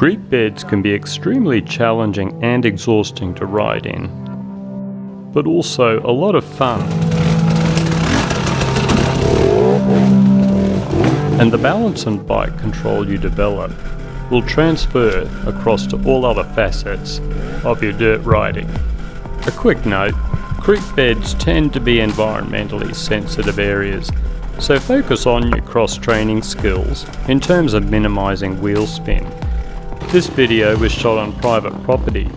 Creek beds can be extremely challenging and exhausting to ride in, but also a lot of fun. And the balance and bike control you develop will transfer across to all other facets of your dirt riding. A quick note, creek beds tend to be environmentally sensitive areas, so focus on your cross-training skills in terms of minimising wheel spin. This video was shot on private property,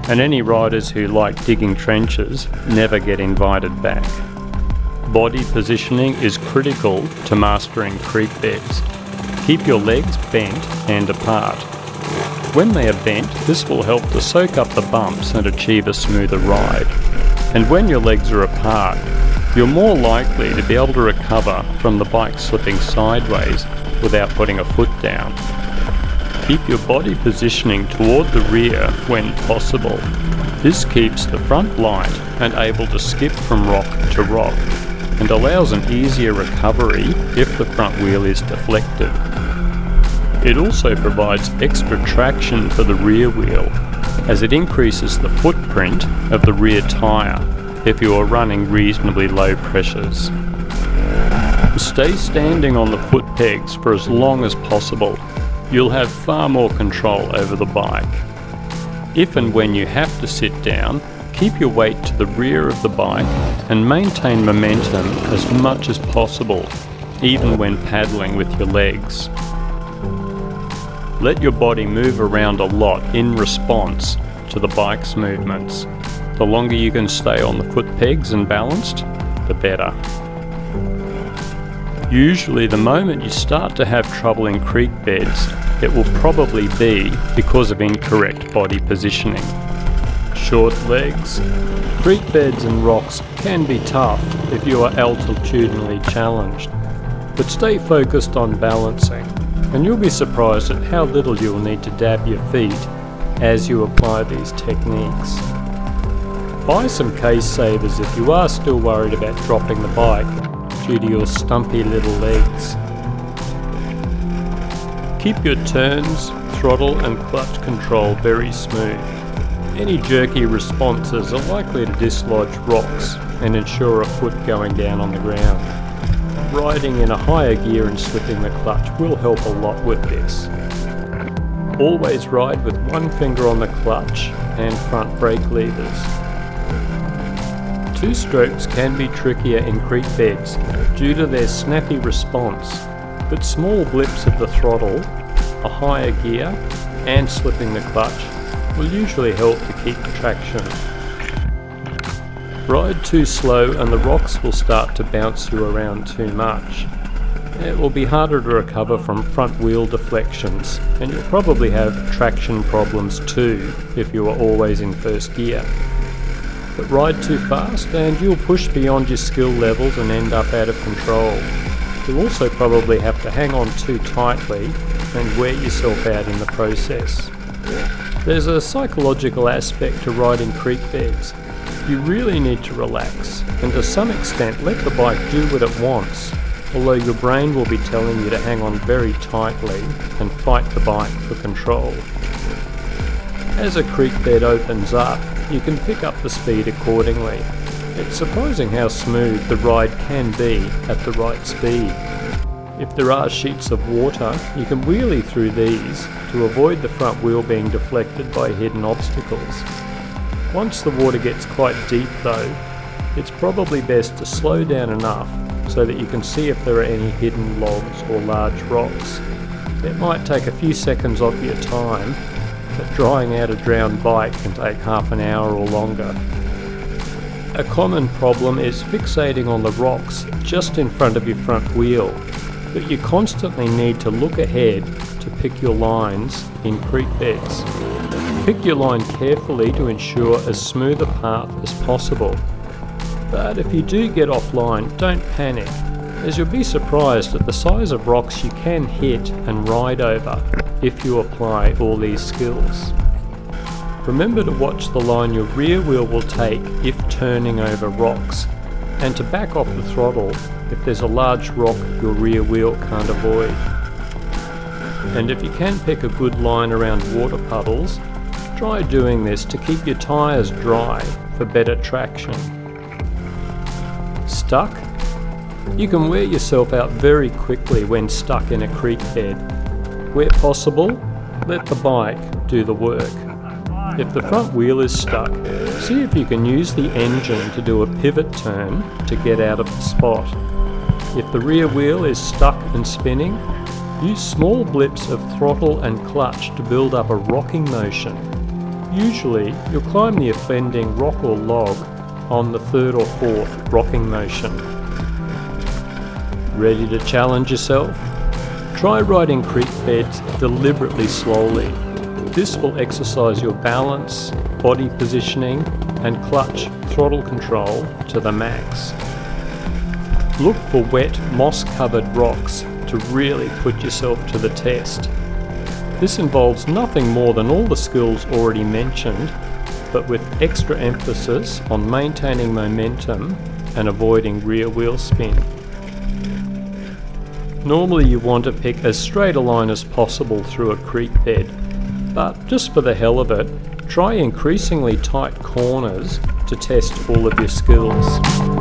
and any riders who like digging trenches never get invited back. Body positioning is critical to mastering creek beds. Keep your legs bent and apart. When they are bent, this will help to soak up the bumps and achieve a smoother ride. And when your legs are apart, you're more likely to be able to recover from the bike slipping sideways without putting a foot down. Keep your body positioning toward the rear when possible. This keeps the front light and able to skip from rock to rock, and allows an easier recovery if the front wheel is deflected. It also provides extra traction for the rear wheel, as it increases the footprint of the rear tyre if you are running reasonably low pressures. Stay standing on the foot pegs for as long as possible. You'll have far more control over the bike. If and when you have to sit down, keep your weight to the rear of the bike and maintain momentum as much as possible, even when paddling with your legs. Let your body move around a lot in response to the bike's movements. The longer you can stay on the foot pegs and balanced, the better. Usually the moment you start to have trouble in creek beds, it will probably be because of incorrect body positioning. Short legs. Creek beds and rocks can be tough if you are altitudinally challenged, but stay focused on balancing, and you'll be surprised at how little you will need to dab your feet as you apply these techniques. Buy some case savers if you are still worried about dropping the bike due to your stumpy little legs. Keep your turns, throttle and clutch control very smooth. Any jerky responses are likely to dislodge rocks and ensure a foot going down on the ground. Riding in a higher gear and slipping the clutch will help a lot with this. Always ride with one finger on the clutch and front brake levers. Two strokes can be trickier in creek beds due to their snappy response, but small blips of the throttle, a higher gear and slipping the clutch will usually help to keep traction. Ride too slow and the rocks will start to bounce you around too much. It will be harder to recover from front wheel deflections, and you'll probably have traction problems too if you are always in first gear. But ride too fast and you'll push beyond your skill levels and end up out of control. You'll also probably have to hang on too tightly and wear yourself out in the process. There's a psychological aspect to riding creek beds. You really need to relax and to some extent let the bike do what it wants, although your brain will be telling you to hang on very tightly and fight the bike for control. As a creek bed opens up, you can pick up the speed accordingly. It's surprising how smooth the ride can be at the right speed. If there are sheets of water, you can wheelie through these to avoid the front wheel being deflected by hidden obstacles. Once the water gets quite deep though, it's probably best to slow down enough so that you can see if there are any hidden logs or large rocks. It might take a few seconds off your time, but drying out a drowned bike can take half an hour or longer. A common problem is fixating on the rocks just in front of your front wheel, but you constantly need to look ahead to pick your lines in creek beds. Pick your line carefully to ensure as smooth a path as possible. But if you do get offline, don't panic, as you'll be surprised at the size of rocks you can hit and ride over if you apply all these skills. Remember to watch the line your rear wheel will take if turning over rocks, and to back off the throttle if there's a large rock your rear wheel can't avoid. And if you can pick a good line around water puddles, try doing this to keep your tyres dry for better traction. Stuck? You can wear yourself out very quickly when stuck in a creek bed. Where possible, let the bike do the work. If the front wheel is stuck, see if you can use the engine to do a pivot turn to get out of the spot. If the rear wheel is stuck and spinning, use small blips of throttle and clutch to build up a rocking motion. Usually, you'll climb the offending rock or log on the third or fourth rocking motion. Ready to challenge yourself? Try riding creek beds deliberately slowly. This will exercise your balance, body positioning, and clutch throttle control to the max. Look for wet, moss-covered rocks to really put yourself to the test. This involves nothing more than all the skills already mentioned, but with extra emphasis on maintaining momentum and avoiding rear wheel spin. Normally you want to pick as straight a line as possible through a creek bed, but just for the hell of it, try increasingly tight corners to test all of your skills.